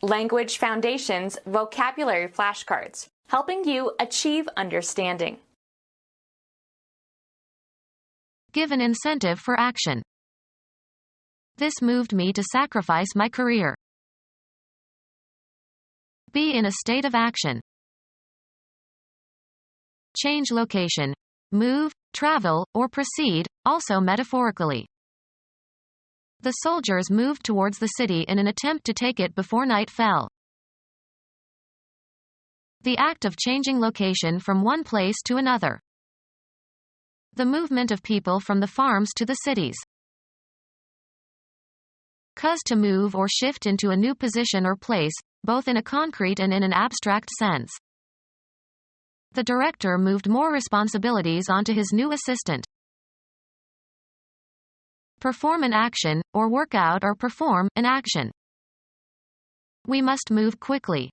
Language Foundations Vocabulary Flashcards, helping you achieve understanding. Give an incentive for action. This moved me to sacrifice my career. Be in a state of action. Change location. Move, travel, or proceed, also metaphorically. The soldiers moved towards the city in an attempt to take it before night fell. The act of changing location from one place to another. The movement of people from the farms to the cities. Cause to move or shift into a new position or place, both in a concrete and in an abstract sense. The director moved more responsibilities onto his new assistant. Perform an action, or work out or perform an action. We must move quickly.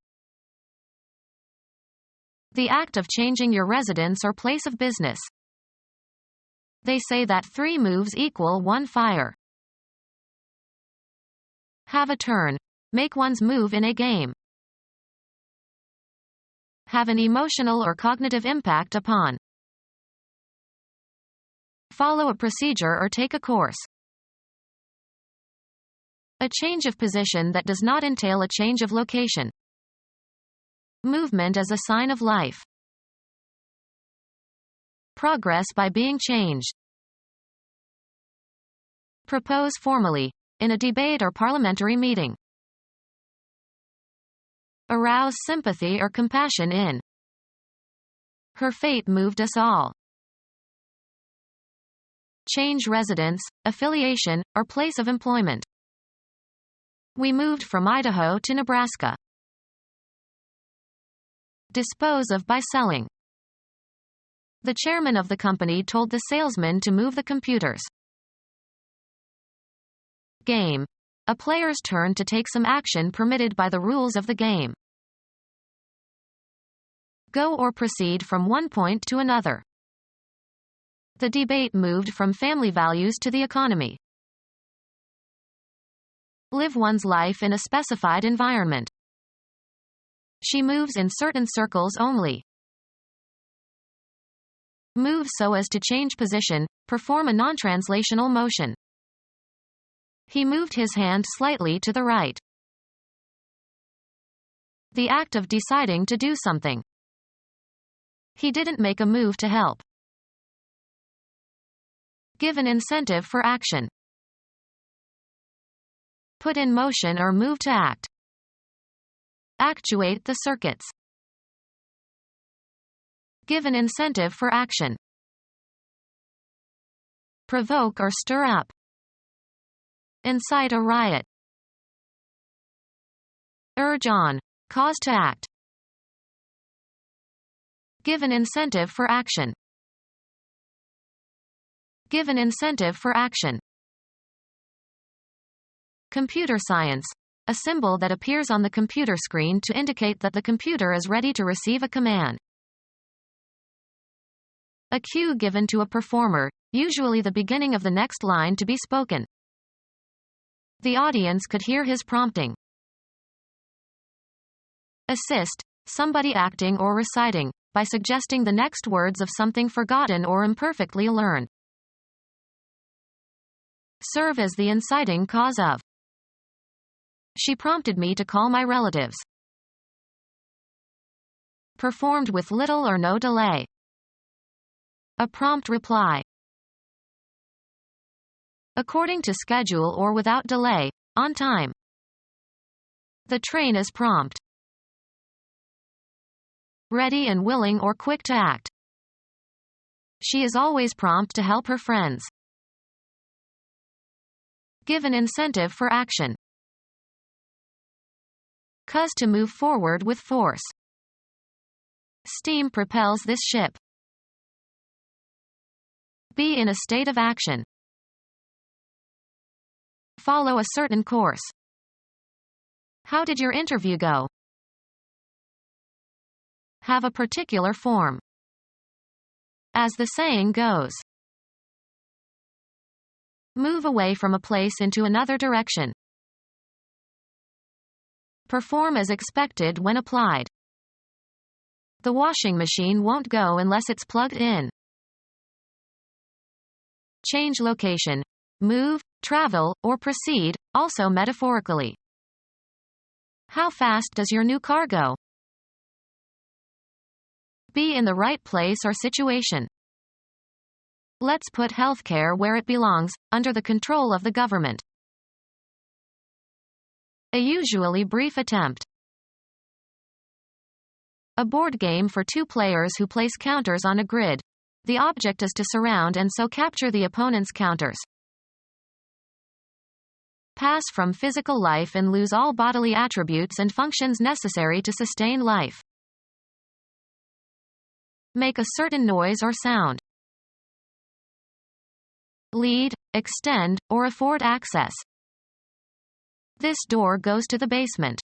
The act of changing your residence or place of business. They say that 3 moves equal 1 fire. Have a turn. Make one's move in a game. Have an emotional or cognitive impact upon. Follow a procedure or take a course. A change of position that does not entail a change of location. Movement as a sign of life. Progress by being changed. Propose formally. In a debate or parliamentary meeting. Arouse sympathy or compassion in. Her fate moved us all. Change residence, affiliation, or place of employment. We moved from Idaho to Nebraska. Dispose of by selling. The chairman of the company told the salesman to move the computers. Game. A player's turn to take some action permitted by the rules of the game. Go or proceed from one point to another. The debate moved from family values to the economy. Live one's life in a specified environment. She moves in certain circles only. Move so as to change position, perform a non-translational motion. He moved his hand slightly to the right. The act of deciding to do something. He didn't make a move to help. Give an incentive for action. Put in motion or move to act. Actuate the circuits. Give an incentive for action. Provoke or stir up. Incite a riot. Urge on. Cause to act. Give an incentive for action. Give an incentive for action. Computer science. A symbol that appears on the computer screen to indicate that the computer is ready to receive a command. A cue given to a performer, usually the beginning of the next line to be spoken. The audience could hear his prompting. Assist. Somebody acting or reciting, by suggesting the next words of something forgotten or imperfectly learned. Serve as the inciting cause of. She prompted me to call my relatives. Performed with little or no delay. A prompt reply. According to schedule or without delay, on time. The train is prompt. Ready and willing or quick to act. She is always prompt to help her friends. Give an incentive for action. Cause to move forward with force. Steam propels this ship. Be in a state of action. Follow a certain course. How did your interview go? Have a particular form. As the saying goes. Move away from a place into another direction. Perform as expected when applied. The washing machine won't go unless it's plugged in. Change location. Move, travel, or proceed, also metaphorically. How fast does your new car go? Be in the right place or situation. Let's put healthcare where it belongs, under the control of the government. A usually brief attempt. A board game for two players who place counters on a grid. The object is to surround and so capture the opponent's counters. Pass from physical life and lose all bodily attributes and functions necessary to sustain life. Make a certain noise or sound. Lead, extend, or afford access. This door goes to the basement.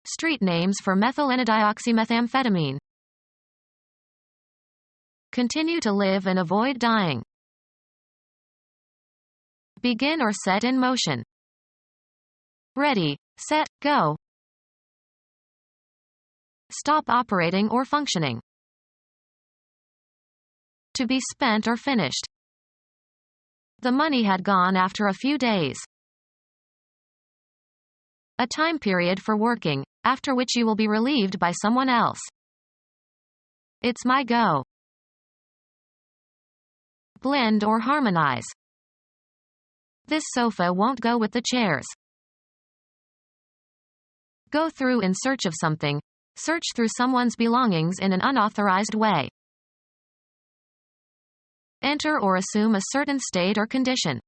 Street names for methylenedioxymethamphetamine. Continue to live and avoid dying. Begin or set in motion. Ready, set, go. Stop operating or functioning. To be spent or finished. The money had gone after a few days. A time period for working, after which you will be relieved by someone else. It's my go. Blend or harmonize. This sofa won't go with the chairs. Go through in search of something. Search through someone's belongings in an unauthorized way. Enter or assume a certain state or condition.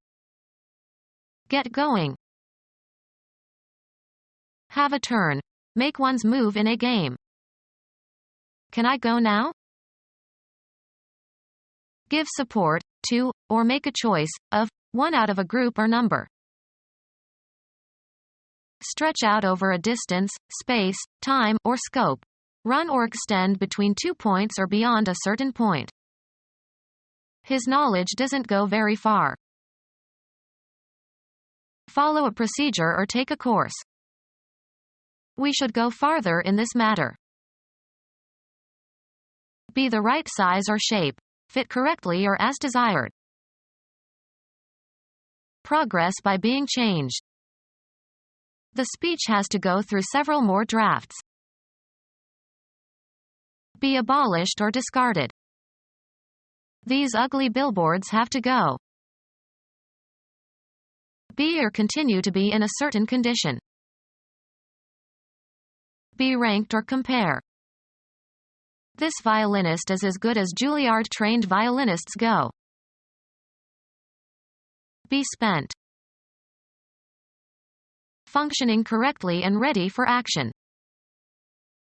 Get going. Have a turn. Make one's move in a game. Can I go now? Give support to, or make a choice of, one out of a group or number. Stretch out over a distance, space, time, or scope. Run or extend between 2 points or beyond a certain point. His knowledge doesn't go very far. Follow a procedure or take a course. We should go farther in this matter. Be the right size or shape. Fit correctly or as desired. Progress by being changed. The speech has to go through several more drafts. Be abolished or discarded. These ugly billboards have to go. Be or continue to be in a certain condition. Be ranked or compare. This violinist is as good as Juilliard-trained violinists go. Be spent. Functioning correctly and ready for action.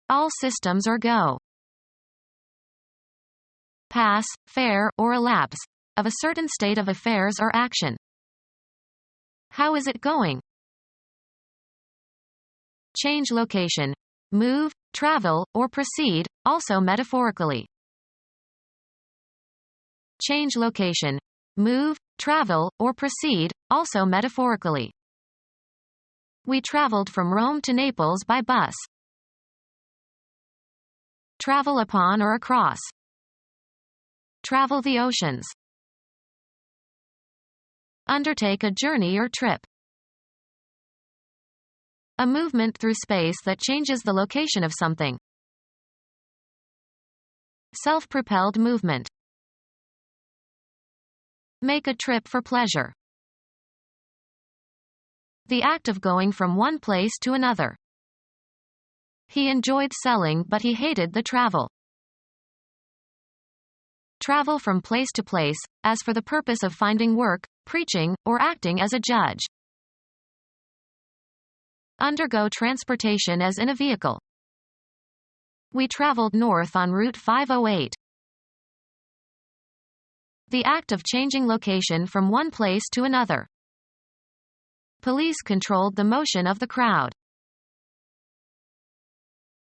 All systems are go. Pass, fair, or elapse, of a certain state of affairs or action. How is it going? Change location. Move, travel, or proceed, also metaphorically. Change location. Move, travel, or proceed, also metaphorically. We traveled from Rome to Naples by bus. Travel upon or across. Travel the oceans. Undertake a journey or trip. A movement through space that changes the location of something. Self-propelled movement. Make a trip for pleasure. The act of going from one place to another. He enjoyed selling but he hated the travel. Travel from place to place, as for the purpose of finding work, preaching, or acting as a judge. Undergo transportation as in a vehicle. We traveled north on Route 508. The act of changing location from one place to another. Police controlled the motion of the crowd.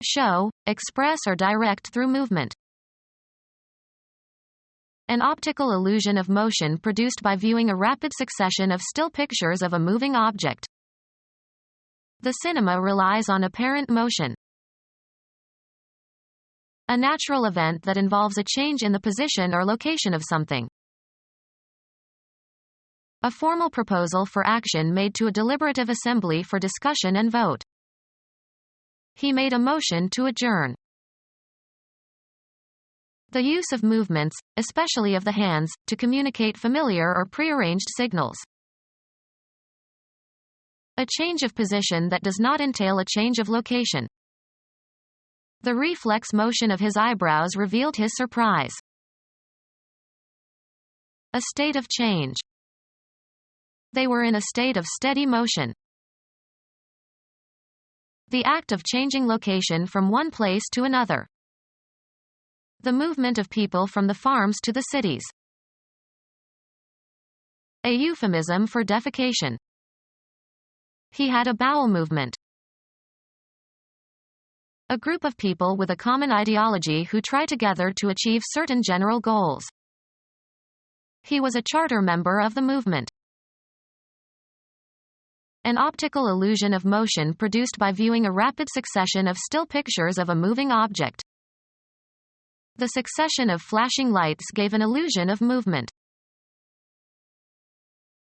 Show, express or direct through movement. An optical illusion of motion produced by viewing a rapid succession of still pictures of a moving object. The cinema relies on apparent motion. A natural event that involves a change in the position or location of something. A formal proposal for action made to a deliberative assembly for discussion and vote. He made a motion to adjourn. The use of movements, especially of the hands, to communicate familiar or prearranged signals. A change of position that does not entail a change of location. The reflex motion of his eyebrows revealed his surprise. A state of change. They were in a state of steady motion. The act of changing location from one place to another. The movement of people from the farms to the cities. A euphemism for defecation. He had a bowel movement. A group of people with a common ideology who try together to achieve certain general goals. He was a charter member of the movement. An optical illusion of motion produced by viewing a rapid succession of still pictures of a moving object. The succession of flashing lights gave an illusion of movement.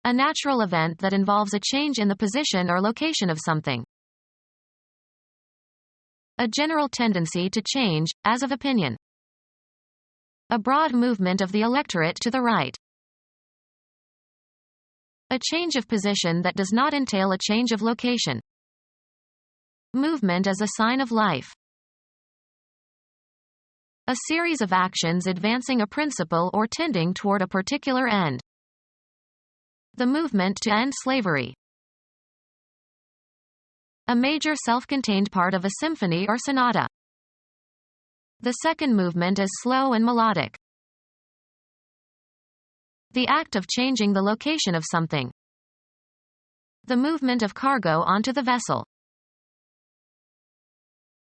A natural event that involves a change in the position or location of something. A general tendency to change, as of opinion. A broad movement of the electorate to the right. A change of position that does not entail a change of location. Movement as a sign of life. A series of actions advancing a principle or tending toward a particular end. The movement to end slavery. A major self-contained part of a symphony or sonata. The second movement is slow and melodic. The act of changing the location of something. The movement of cargo onto the vessel.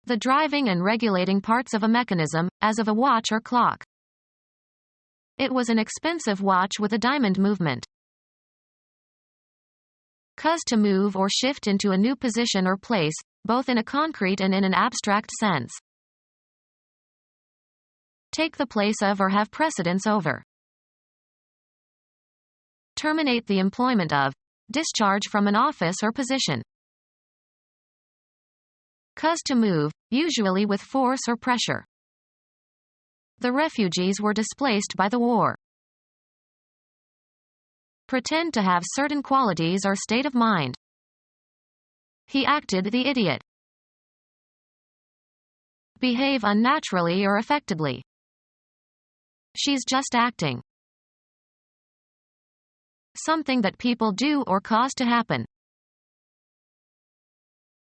The driving and regulating parts of a mechanism, as of a watch or clock. It was an expensive watch with a diamond movement. Cause to move or shift into a new position or place, both in a concrete and in an abstract sense. Take the place of or have precedence over. Terminate the employment of. Discharge from an office or position. Cause to move, usually with force or pressure. The refugees were displaced by the war. Pretend to have certain qualities or state of mind. He acted the idiot. Behave unnaturally or affectedly. She's just acting. Something that people do or cause to happen.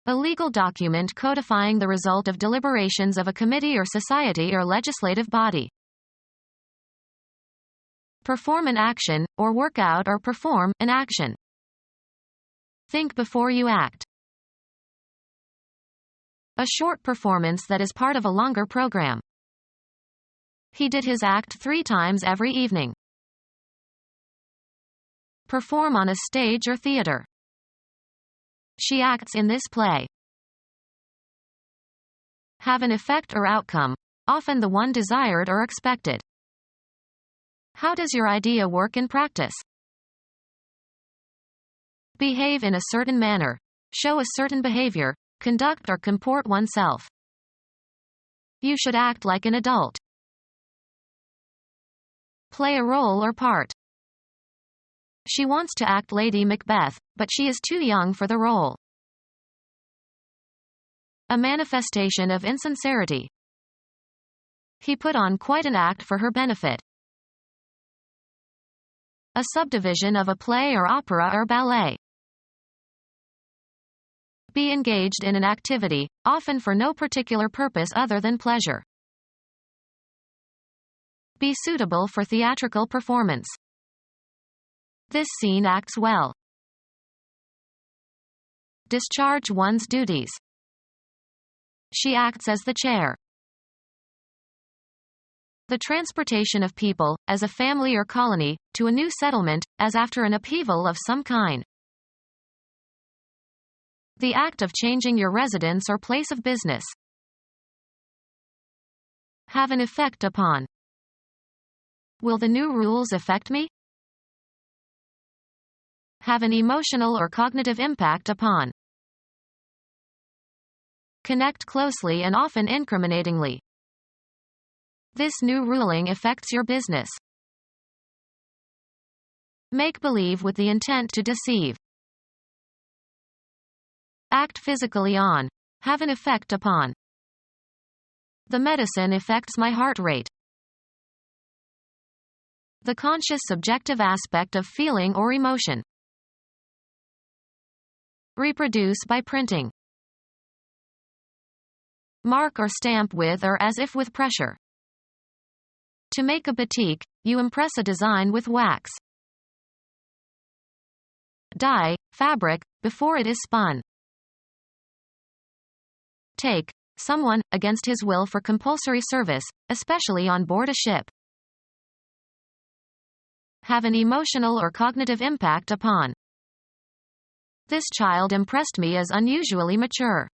A legal document codifying the result of deliberations of a committee or society or legislative body. Perform an action, or work out or perform an action. Think before you act. A short performance that is part of a longer program. He did his act 3 times every evening. Perform on a stage or theater. She acts in this play. Have an effect or outcome, often the one desired or expected. How does your idea work in practice? Behave in a certain manner. Show a certain behavior, conduct or comport oneself. You should act like an adult. Play a role or part. She wants to act Lady Macbeth, but she is too young for the role. A manifestation of insincerity. He put on quite an act for her benefit. A subdivision of a play or opera or ballet. Be engaged in an activity, often for no particular purpose other than pleasure. Be suitable for theatrical performance. This scene acts well. Discharge one's duties. She acts as the chair. The transportation of people, as a family or colony, to a new settlement, as after an upheaval of some kind. The act of changing your residence or place of business. Have an effect upon. Will the new rules affect me? Have an emotional or cognitive impact upon. Connect closely and often incriminatingly. This new ruling affects your business. Make believe with the intent to deceive. Act physically on. Have an effect upon. The medicine affects my heart rate. The conscious subjective aspect of feeling or emotion. Reproduce by printing. Mark or stamp with or as if with pressure. To make a batik, you impress a design with wax. Dye, fabric, before it is spun. Take someone against his will for compulsory service, especially on board a ship. Have an emotional or cognitive impact upon. This child impressed me as unusually mature.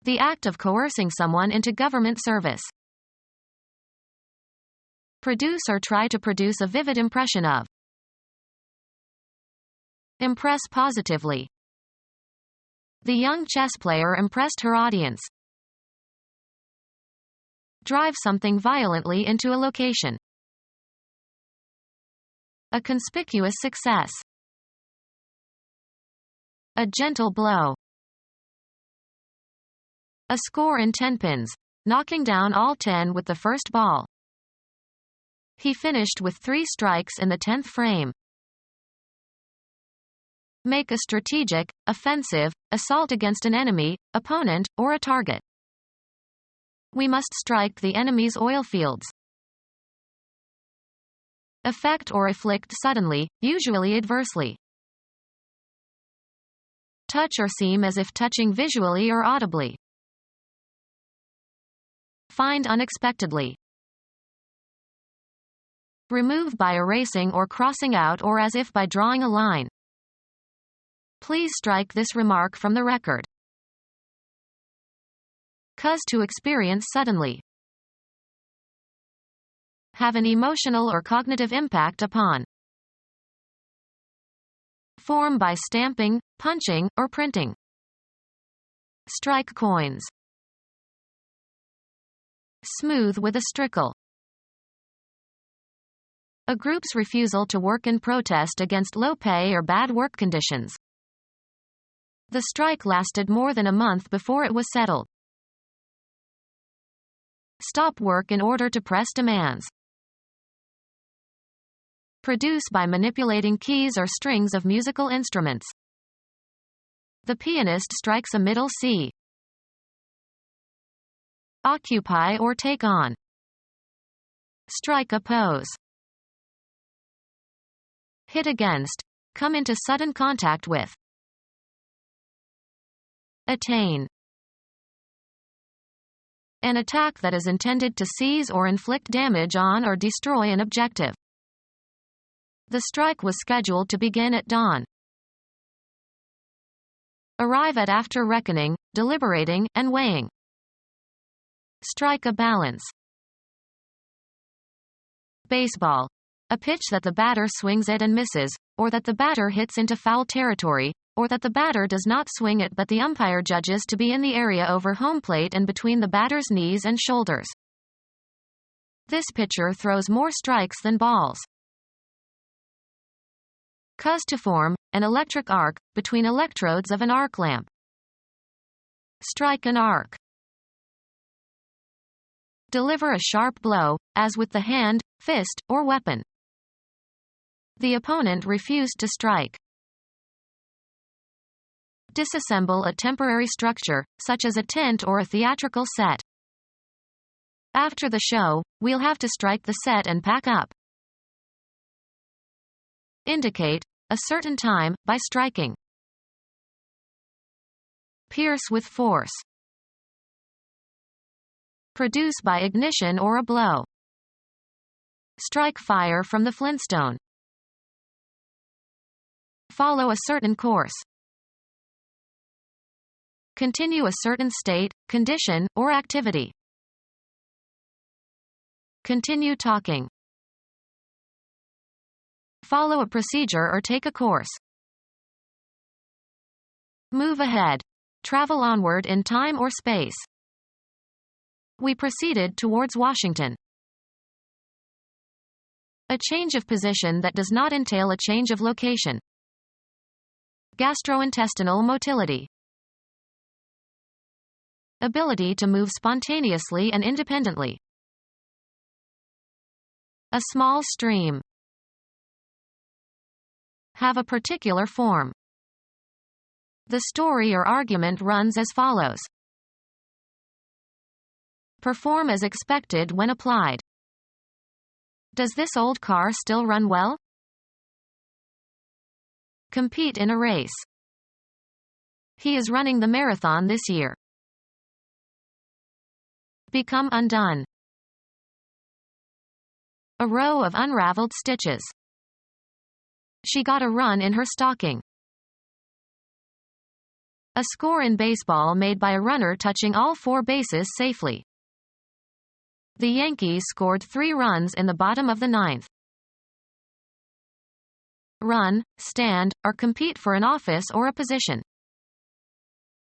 The act of coercing someone into government service. Produce or try to produce a vivid impression of. Impress positively. The young chess player impressed her audience. Drive something violently into a location. A conspicuous success. A gentle blow. A score in 10 pins, knocking down all 10 with the first ball. He finished with 3 strikes in the 10th frame. Make a strategic, offensive, assault against an enemy, opponent, or a target. We must strike the enemy's oil fields. Affect or afflict suddenly, usually adversely. Touch or seem as if touching visually or audibly. Find unexpectedly. Remove by erasing or crossing out or as if by drawing a line. Please strike this remark from the record. Cause to experience suddenly. Have an emotional or cognitive impact upon. Form by stamping, punching, or printing. Strike coins. Smooth with a strickle. A group's refusal to work in protest against low pay or bad work conditions. The strike lasted more than a month before it was settled. Stop work in order to press demands. Produce by manipulating keys or strings of musical instruments. The pianist strikes a middle C. Occupy or take on. Strike a pose. Hit against. Come into sudden contact with. Attain. An attack that is intended to seize or inflict damage on or destroy an objective. The strike was scheduled to begin at dawn. Arrive at after reckoning, deliberating, and weighing. Strike a balance. Baseball. A pitch that the batter swings it and misses, or that the batter hits into foul territory, or that the batter does not swing it but the umpire judges to be in the area over home plate and between the batter's knees and shoulders. This pitcher throws more strikes than balls. Cause to form, an electric arc, between electrodes of an arc lamp. Strike an arc. Deliver a sharp blow, as with the hand, fist, or weapon. The opponent refused to strike. Disassemble a temporary structure, such as a tent or a theatrical set. After the show, we'll have to strike the set and pack up. Indicate a certain time by striking. Pierce with force. Produce by ignition or a blow. Strike fire from the flintstone. Follow a certain course. Continue a certain state, condition, or activity. Continue talking. Follow a procedure or take a course. Move ahead. Travel onward in time or space. We proceeded towards Washington. A change of position that does not entail a change of location. Gastrointestinal motility. Ability to move spontaneously and independently. A small stream. Have a particular form. The story or argument runs as follows. Perform as expected when applied. Does this old car still run well? Compete in a race. He is running the marathon this year. Become undone. A row of unraveled stitches. She got a run in her stocking. A score in baseball made by a runner touching all 4 bases safely. The Yankees scored 3 runs in the bottom of the 9th. Run, stand, or compete for an office or a position.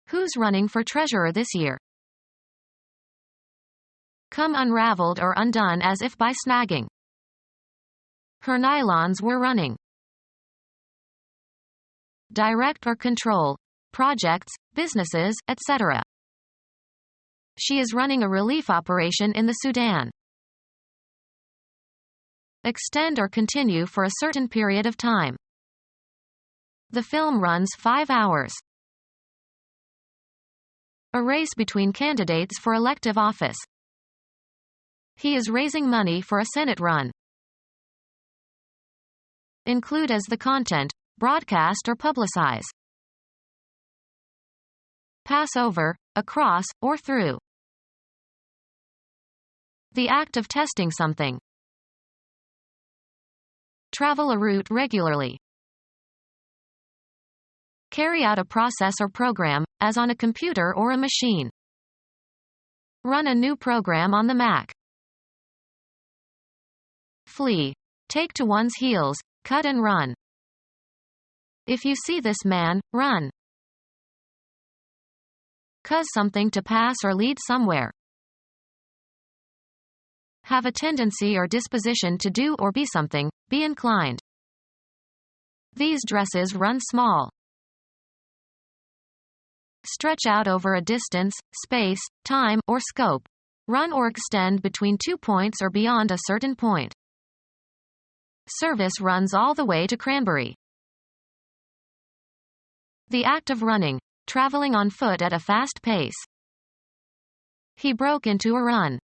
Who's running for treasurer this year? Come unraveled or undone as if by snagging. Her nylons were running. Direct or control. Projects, businesses, etc. She is running a relief operation in the Sudan. Extend or continue for a certain period of time. The film runs 5 hours. A race between candidates for elective office. He is raising money for a Senate run. Include as the content, broadcast or publicize. Pass over, across, or through. The act of testing something. Travel a route regularly. Carry out a process or program, as on a computer or a machine. Run a new program on the Mac. Flee. Take to one's heels, cut and run. If you see this man, run. Cause something to pass or lead somewhere. Have a tendency or disposition to do or be something, be inclined. These dresses run small. Stretch out over a distance, space, time, or scope. Run or extend between 2 points or beyond a certain point. Service runs all the way to Cranberry. The act of running, traveling on foot at a fast pace. He broke into a run.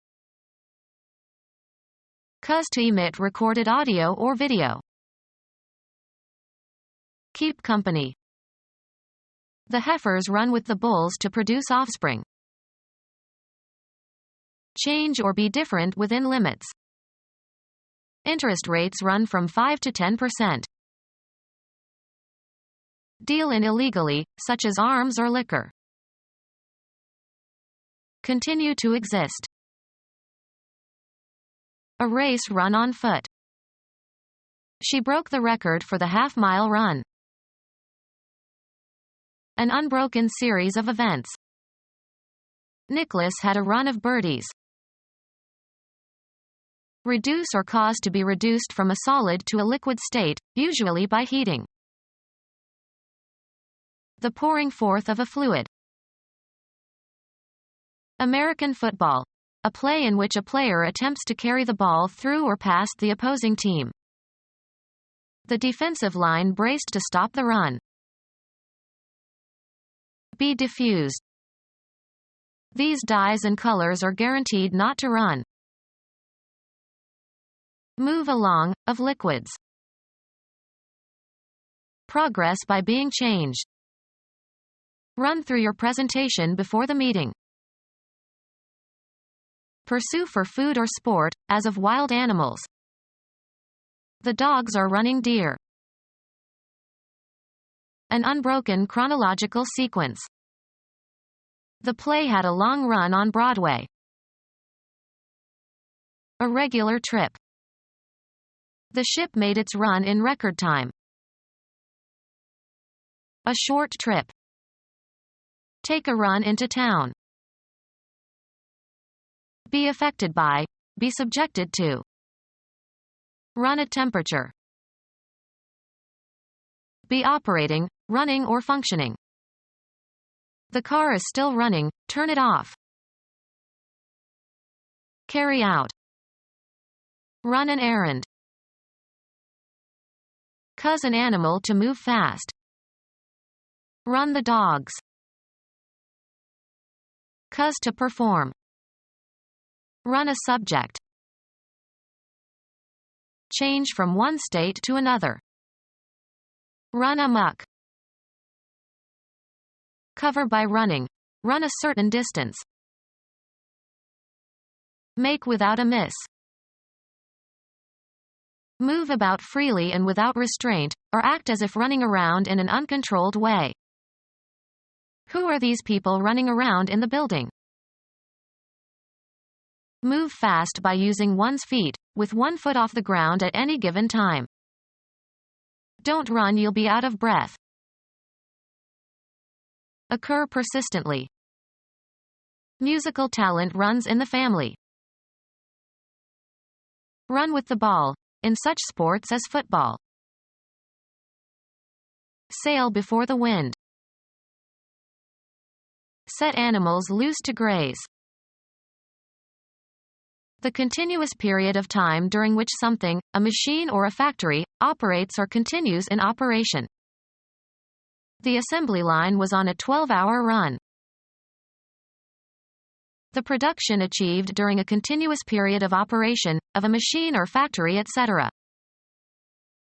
Cause to emit recorded audio or video. Keep company. The heifers run with the bulls to produce offspring. Change or be different within limits. Interest rates run from 5 to 10%. Deal in illegally, such as arms or liquor. Continue to exist. A race run on foot. She broke the record for the half-mile run. An unbroken series of events. Nicholas had a run of birdies. Reduce or cause to be reduced from a solid to a liquid state, usually by heating. The pouring forth of a fluid. American football. A play in which a player attempts to carry the ball through or past the opposing team. The defensive line braced to stop the run. Be diffused. These dyes and colors are guaranteed not to run. Move along, of liquids. Progress by being changed. Run through your presentation before the meeting. Pursue for food or sport, as of wild animals. The dogs are running deer. An unbroken chronological sequence. The play had a long run on Broadway. A regular trip. The ship made its run in record time. A short trip. Take a run into town. Be affected by, be subjected to. Run a temperature. Be operating, running or functioning. The car is still running, turn it off. Carry out. Run an errand. Cause an animal to move fast. Run the dogs. Cause to perform. Run a subject. Change from one state to another. Run amok. Cover by running. Run a certain distance. Make without a miss. Move about freely and without restraint, or act as if running around in an uncontrolled way. Who are these people running around in the building? Move fast by using one's feet, with one foot off the ground at any given time. Don't run, you'll be out of breath. Occur persistently. Musical talent runs in the family. Run with the ball, in such sports as football. Sail before the wind. Set animals loose to graze. The continuous period of time during which something, a machine or a factory, operates or continues in operation. The assembly line was on a 12-hour run. The production achieved during a continuous period of operation, of a machine or factory, etc.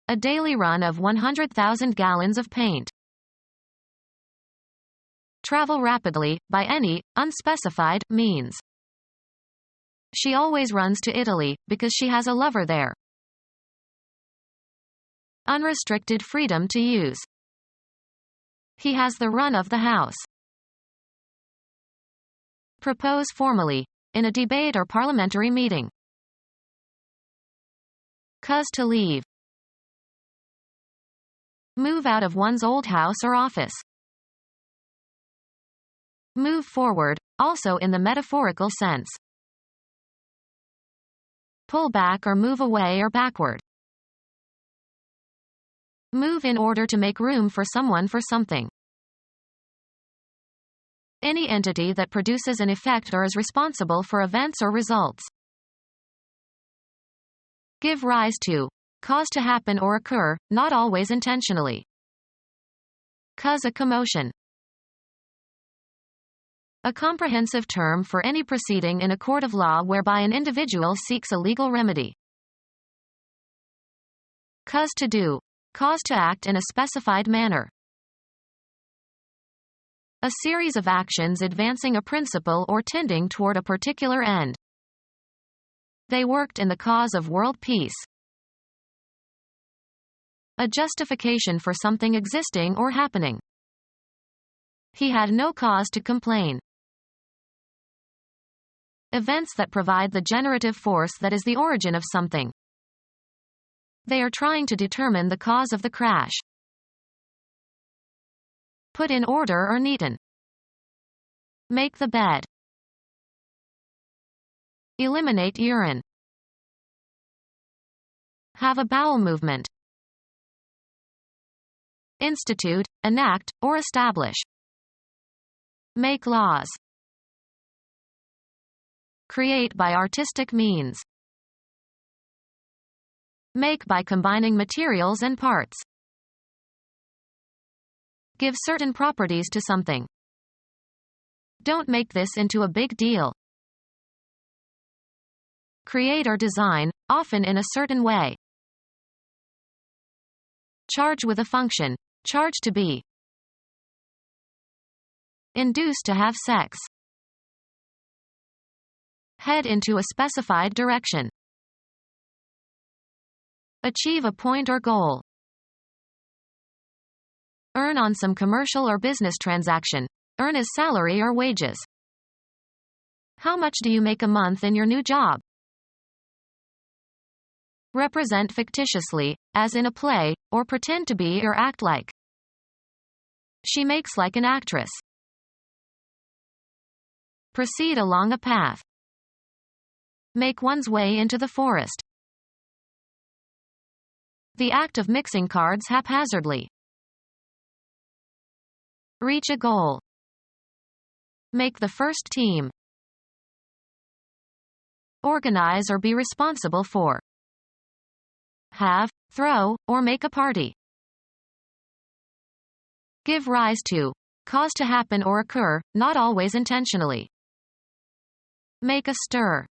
A daily run of 100,000 gallons of paint. Travel rapidly, by any, unspecified, means. She always runs to Italy, because she has a lover there. Unrestricted freedom to use. He has the run of the house. Propose formally, in a debate or parliamentary meeting. Cause to leave. Move out of one's old house or office. Move forward, also in the metaphorical sense. Pull back or move away or backward. Move in order to make room for someone for something. Any entity that produces an effect or is responsible for events or results. Give rise to. Cause to happen or occur, not always intentionally. Cause a commotion. A comprehensive term for any proceeding in a court of law whereby an individual seeks a legal remedy. Cause to do. Cause to act in a specified manner. A series of actions advancing a principle or tending toward a particular end. They worked in the cause of world peace. A justification for something existing or happening. He had no cause to complain. Events that provide the generative force that is the origin of something. They are trying to determine the cause of the crash. Put in order or neaten. Make the bed. Eliminate urine. Have a bowel movement. Institute, enact, or establish. Make laws. Create by artistic means. Make by combining materials and parts. Give certain properties to something. Don't make this into a big deal. Create or design, often in a certain way. Charge with a function. Charge to be. Induce to have sex. Head into a specified direction. Achieve a point or goal. Earn on some commercial or business transaction. earn his salary or wages. How much do you make a month in your new job? Represent fictitiously, as in a play, or pretend to be or act like. She makes like an actress. Proceed along a path. Make one's way into the forest. The act of mixing cards haphazardly. Reach a goal. Make the first team. Organize or be responsible for. Have, throw, or make a party. Give rise to. Cause to happen or occur, not always intentionally. Make a stir.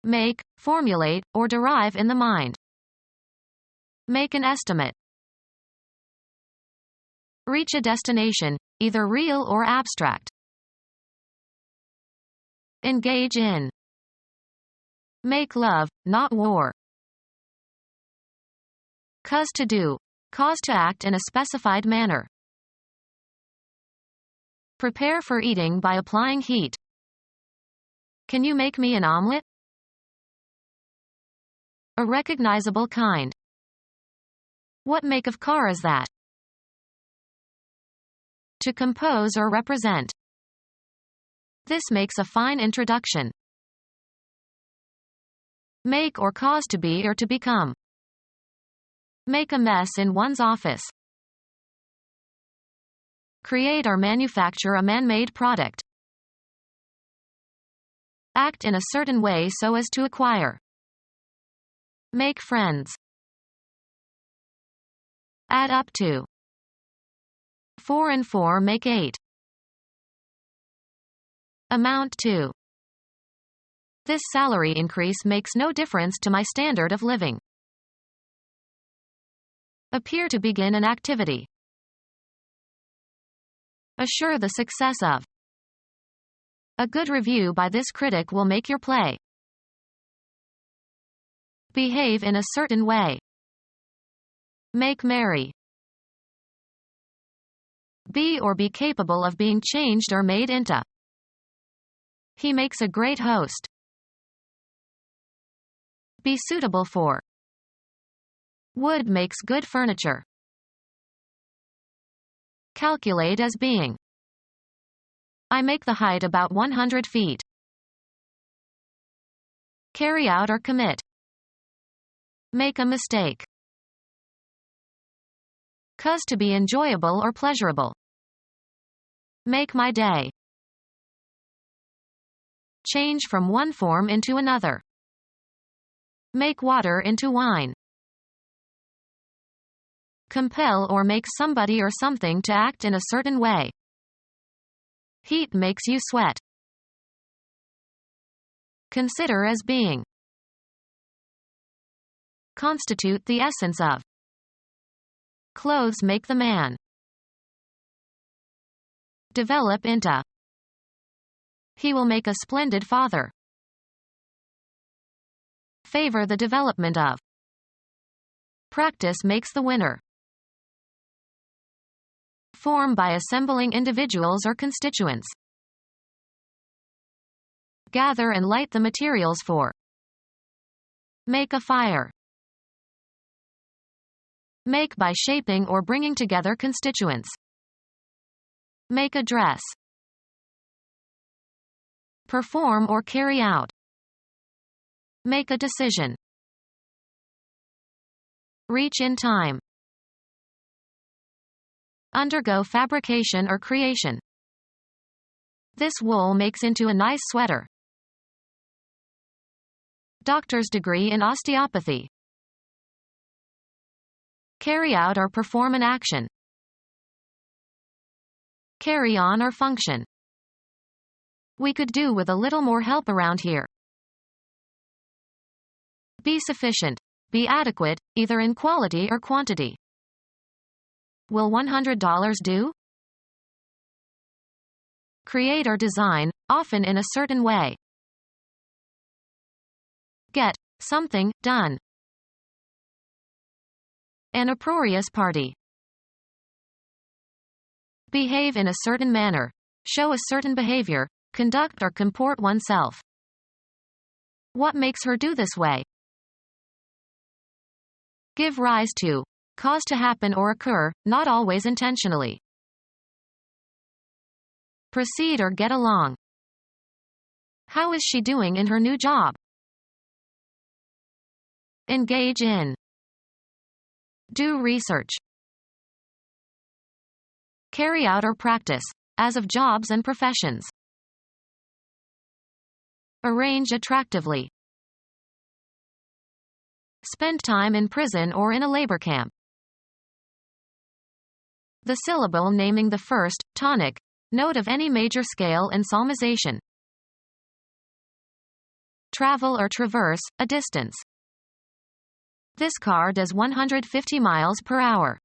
Make, formulate, or derive in the mind. Make an estimate. Reach a destination, either real or abstract. Engage in. Make love, not war. Cause to do. Cause to act in a specified manner. Prepare for eating by applying heat. Can you make me an omelet? A recognizable kind. What make of car is that? To compose or represent. This makes a fine introduction. Make or cause to be or to become. Make a mess in one's office. Create or manufacture a man-made product. Act in a certain way so as to acquire. Make friends. Add up to. 4 and 4 make 8. Amount to. This salary increase makes no difference to my standard of living. Appear to begin an activity. Assure the success of. A good review by this critic will make your play. Behave in a certain way. Make merry. Be or be capable of being changed or made into. He makes a great host. Be suitable for. Wood makes good furniture. Calculate as being. I make the height about 100 feet. Carry out or commit. Make a mistake. Cause to be enjoyable or pleasurable. Make my day. Change from one form into another. Make water into wine. Compel or make somebody or something to act in a certain way. Heat makes you sweat. Consider as being. Constitute the essence of. Clothes make the man. Develop into. He will make a splendid father. Favor the development of. Practice makes the winner. Form by assembling individuals or constituents. Gather and light the materials for. Make a fire. Make by shaping or bringing together constituents. Make a dress. Perform or carry out. Make a decision. Reach in time. Undergo fabrication or creation. This wool makes into a nice sweater. Doctor's degree in osteopathy. Carry out or perform an action. Carry on or function. We could do with a little more help around here. Be sufficient. Be adequate, either in quality or quantity. Will $100 do? Create or design, often in a certain way. Get something done. An uproarious party. Behave in a certain manner. Show a certain behavior, conduct or comport oneself. What makes her do this way? Give rise to. Cause to happen or occur, not always intentionally. Proceed or get along. How is she doing in her new job? Engage in. Do research. Carry out or practice, as of jobs and professions. Arrange attractively. Spend time in prison or in a labor camp. The syllable naming the first, tonic, note of any major scale and psalmization. Travel or traverse, a distance. This car does 150 miles per hour.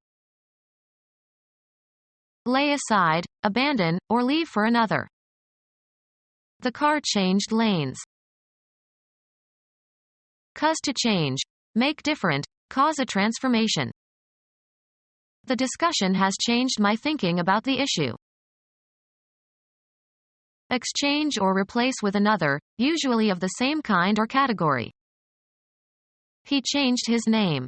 Lay aside, abandon, or leave for another. The car changed lanes. Cause to change, make different, cause a transformation. The discussion has changed my thinking about the issue. Exchange or replace with another, usually of the same kind or category. He changed his name.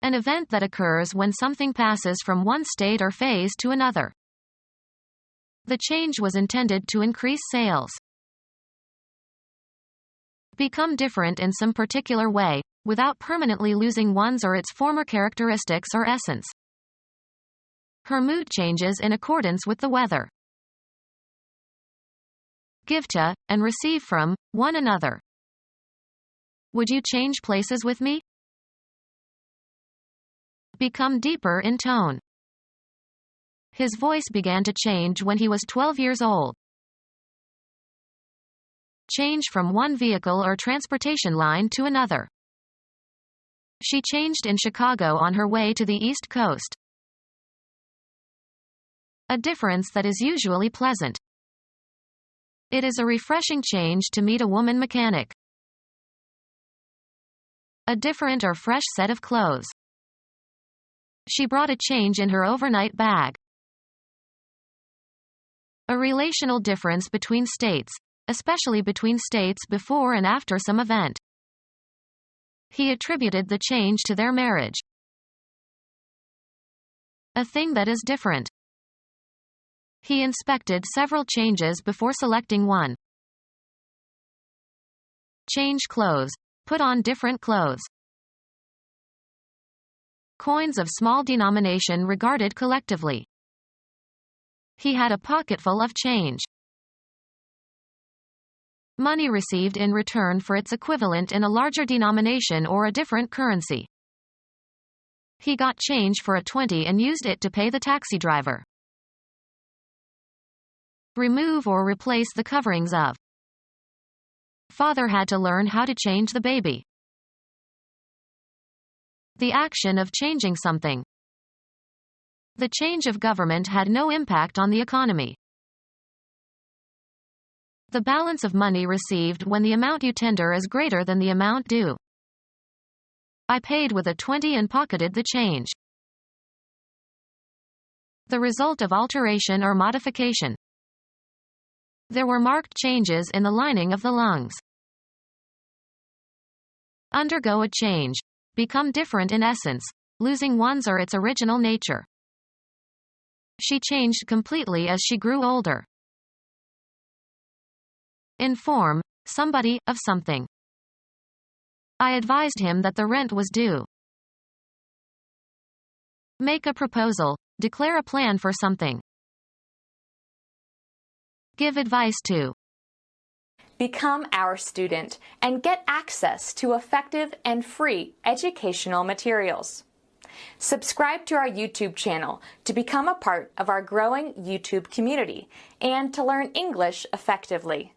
An event that occurs when something passes from one state or phase to another. The change was intended to increase sales. Become different in some particular way, without permanently losing one's or its former characteristics or essence. Her mood changes in accordance with the weather. Give to, and receive from, one another. Would you change places with me? Become deeper in tone. His voice began to change when he was 12 years old. Change from one vehicle or transportation line to another. She changed in Chicago on her way to the East Coast. A difference that is usually pleasant. It is a refreshing change to meet a woman mechanic. A different or fresh set of clothes. She brought a change in her overnight bag. A relational difference between states, especially between states before and after some event. He attributed the change to their marriage. A thing that is different. He inspected several changes before selecting one. Change clothes. Put on different clothes. Coins of small denomination regarded collectively. He had a pocketful of change. Money received in return for its equivalent in a larger denomination or a different currency. He got change for a 20 and used it to pay the taxi driver. Remove or replace the coverings of. Father had to learn how to change the baby. The action of changing something. The change of government had no impact on the economy. The balance of money received when the amount you tender is greater than the amount due. I paid with a 20 and pocketed the change. The result of alteration or modification. There were marked changes in the lining of the lungs. Undergo a change. Become different in essence, losing one's or its original nature. She changed completely as she grew older. Inform somebody of something. I advised him that the rent was due. Make a proposal. Declare a plan for something. Give advice to. Become our student and get access to effective and free educational materials. Subscribe to our YouTube channel to become a part of our growing YouTube community and to learn English effectively.